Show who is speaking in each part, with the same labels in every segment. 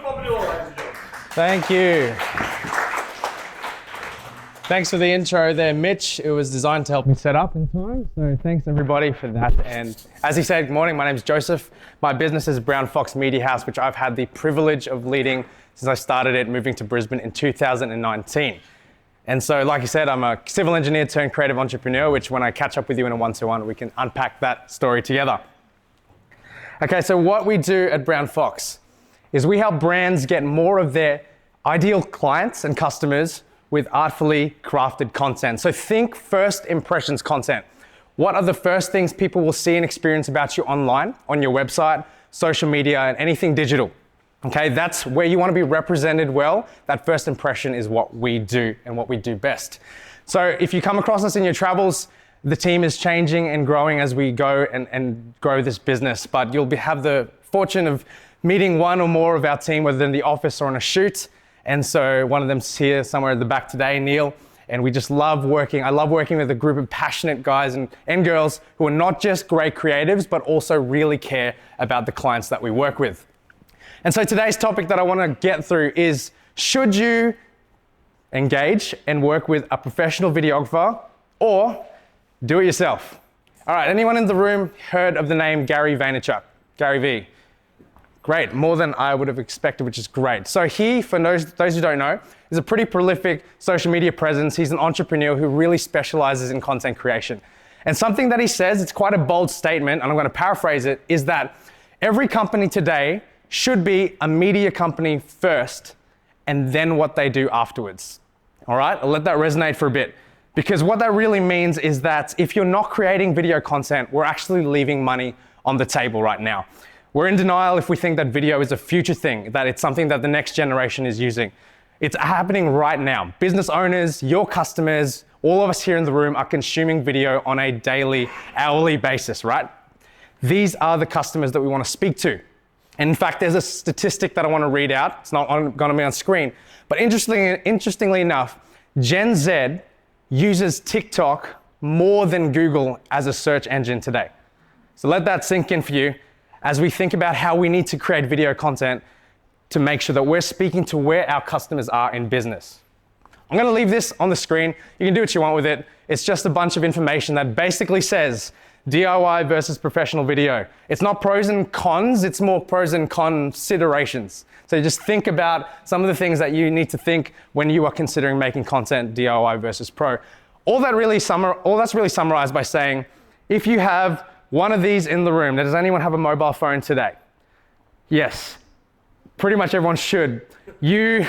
Speaker 1: Bobadilla, ladies and gentlemen.
Speaker 2: Thank you. Thanks for the intro there, Mitch. It was designed to help me set up in time. So thanks everybody for that. And as he said, good morning, my name is Joseph. My business is Brown Fox Media House, which I've had the privilege of leading since I started it, moving to Brisbane in 2019. And so, like you said, I'm a civil engineer turned creative entrepreneur, which when I catch up with you in a one-to-one, we can unpack that story together. Okay, so what we do at Brown Fox is we help brands get more of their ideal clients and customers with artfully crafted content. So think first impressions content. What are the first things people will see and experience about you online, on your website, social media, and anything digital? Okay, that's where you want to be represented well. That first impression is what we do and what we do best. So if you come across us in your travels, the team is changing and growing as we go and grow this business, but you'll have the fortune of meeting one or more of our team, whether in the office or on a shoot. And so one of them's here somewhere at the back today, Neil, and we just love working. I love working with a group of passionate guys and girls who are not just great creatives, but also really care about the clients that we work with. And so today's topic that I want to get through is, should you engage and work with a professional videographer or do it yourself? All right, anyone in the room heard of the name Gary Vaynerchuk? Gary V. Great, more than I would have expected, which is great. So he, for those who don't know, is a pretty prolific social media presence. He's an entrepreneur who really specializes in content creation. And something that he says, it's quite a bold statement, and I'm going to paraphrase it, is that every company today should be a media company first and then what they do afterwards. All right, I'll let that resonate for a bit. Because what that really means is that if you're not creating video content, we're actually leaving money on the table right now. We're in denial if we think that video is a future thing, that it's something that the next generation is using. It's happening right now. Business owners, your customers, all of us here in the room are consuming video on a daily, hourly basis, right? These are the customers that we want to speak to. And in fact, there's a statistic that I want to read out. It's not going to be on screen. But interestingly enough, Gen Z uses TikTok more than Google as a search engine today. So let that sink in for you as we think about how we need to create video content to make sure that we're speaking to where our customers are in business. I'm going to leave this on the screen. You can do what you want with it. It's just a bunch of information that basically says DIY versus professional video. It's not pros and cons, it's more pros and considerations. So just think about some of the things that you need to think when you are considering making content DIY versus pro. All that's really summarized by saying, if you have one of these in the room, does anyone have a mobile phone today? Yes, pretty much everyone should. You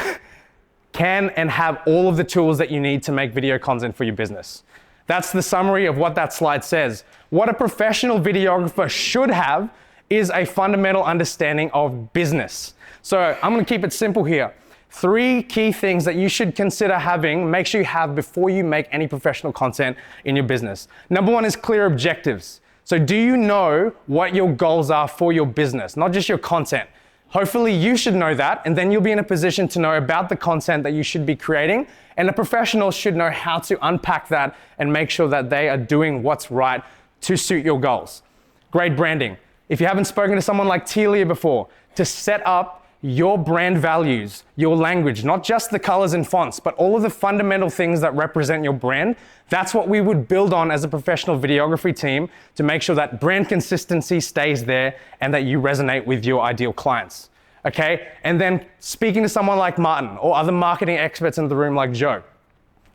Speaker 2: can and have all of the tools that you need to make video content for your business. That's the summary of what that slide says. What a professional videographer should have is a fundamental understanding of business. So I'm going to keep it simple here. 3 key things that you should consider having, make sure you have before you make any professional content in your business. Number 1 is clear objectives. So do you know what your goals are for your business, not just your content? Hopefully you should know that, and then you'll be in a position to know about the content that you should be creating, and a professional should know how to unpack that and make sure that they are doing what's right to suit your goals. Great branding. If you haven't spoken to someone like Telia before, to set up your brand values, your language, not just the colors and fonts, but all of the fundamental things that represent your brand, that's what we would build on as a professional videography team to make sure that brand consistency stays there and that you resonate with your ideal clients. Okay? And then speaking to someone like Martin or other marketing experts in the room like Joe,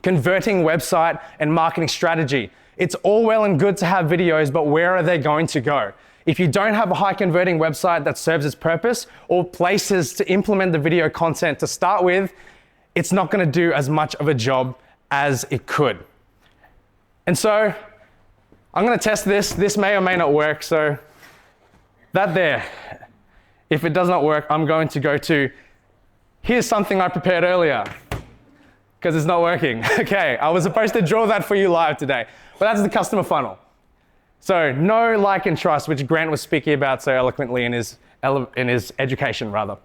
Speaker 2: converting website and marketing strategy. It's all well and good to have videos, but where are they going to go? If you don't have a high converting website that serves its purpose or places to implement the video content to start with, it's not going to do as much of a job as it could. And so I'm going to test this. This may or may not work. So that there, if it does not work, I'm going to go to, here's something I prepared earlier because it's not working. Okay, I was supposed to draw that for you live today, but that's the customer funnel. So know, like, and trust, which Grant was speaking about so eloquently in his education, rather.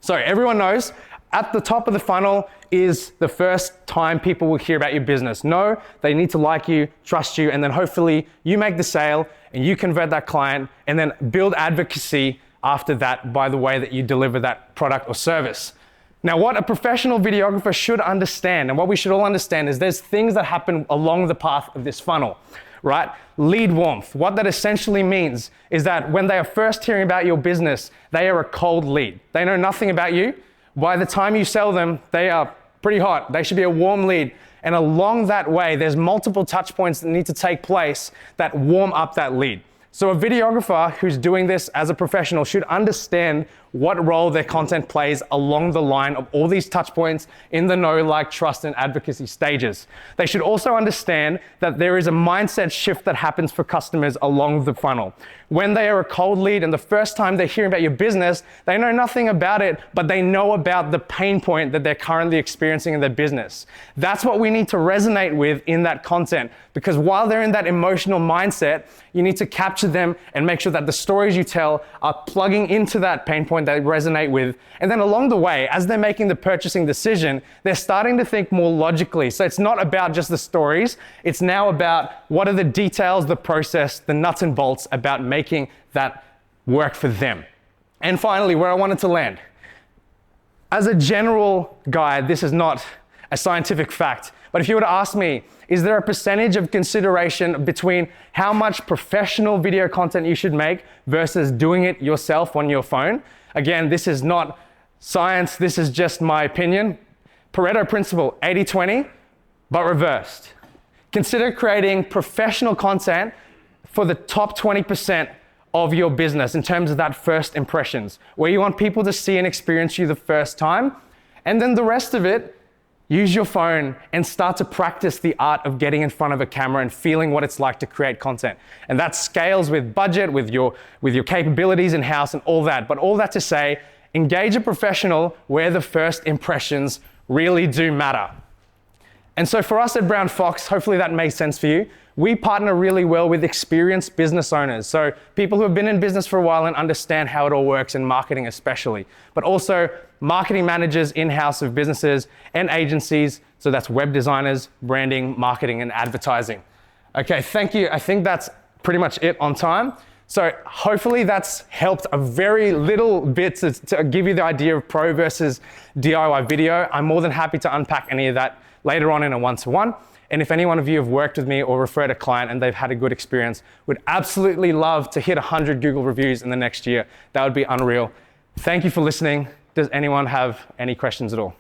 Speaker 2: So everyone knows at the top of the funnel is the first time people will hear about your business. Know they need to like you, trust you, and then hopefully you make the sale and you convert that client and then build advocacy after that by the way that you deliver that product or service. Now, what a professional videographer should understand, and what we should all understand, is there's things that happen along the path of this funnel, right? Lead warmth. What that essentially means is that when they are first hearing about your business, they are a cold lead. They know nothing about you. By the time you sell them, they are pretty hot. They should be a warm lead. And along that way, there's multiple touch points that need to take place that warm up that lead. So a videographer who's doing this as a professional should understand what role their content plays along the line of all these touch points in the know, like, trust, and advocacy stages. They should also understand that there is a mindset shift that happens for customers along the funnel. When they are a cold lead and the first time they're hearing about your business, they know nothing about it, but they know about the pain point that they're currently experiencing in their business. That's what we need to resonate with in that content, because while they're in that emotional mindset, you need to capture them and make sure that the stories you tell are plugging into that pain point that they resonate with. And then along the way, as they're making the purchasing decision, they're starting to think more logically. So it's not about just the stories. It's now about what are the details, the process, the nuts and bolts about making that work for them. And finally, where I wanted to land. As a general guide, this is not a scientific fact, but if you were to ask me, is there a percentage of consideration between how much professional video content you should make versus doing it yourself on your phone? Again, this is not science, this is just my opinion. Pareto principle, 80-20, but reversed. Consider creating professional content for the top 20% of your business in terms of that first impressions, where you want people to see and experience you the first time, and then the rest of it, use your phone and start to practice the art of getting in front of a camera and feeling what it's like to create content. And that scales with budget, with your capabilities in-house and all that. But all that to say, engage a professional where the first impressions really do matter. And so for us at Brown Fox, hopefully that makes sense for you. We partner really well with experienced business owners. So people who have been in business for a while and understand how it all works in marketing especially, but also marketing managers in-house of businesses and agencies. So that's web designers, branding, marketing, and advertising. Okay, thank you. I think that's pretty much it on time. So hopefully that's helped a very little bit to give you the idea of pro versus DIY video. I'm more than happy to unpack any of that later on in a one-to-one. And if any one of you have worked with me or referred a client and they've had a good experience, would absolutely love to hit 100 Google reviews in the next year. That would be unreal. Thank you for listening. Does anyone have any questions at all?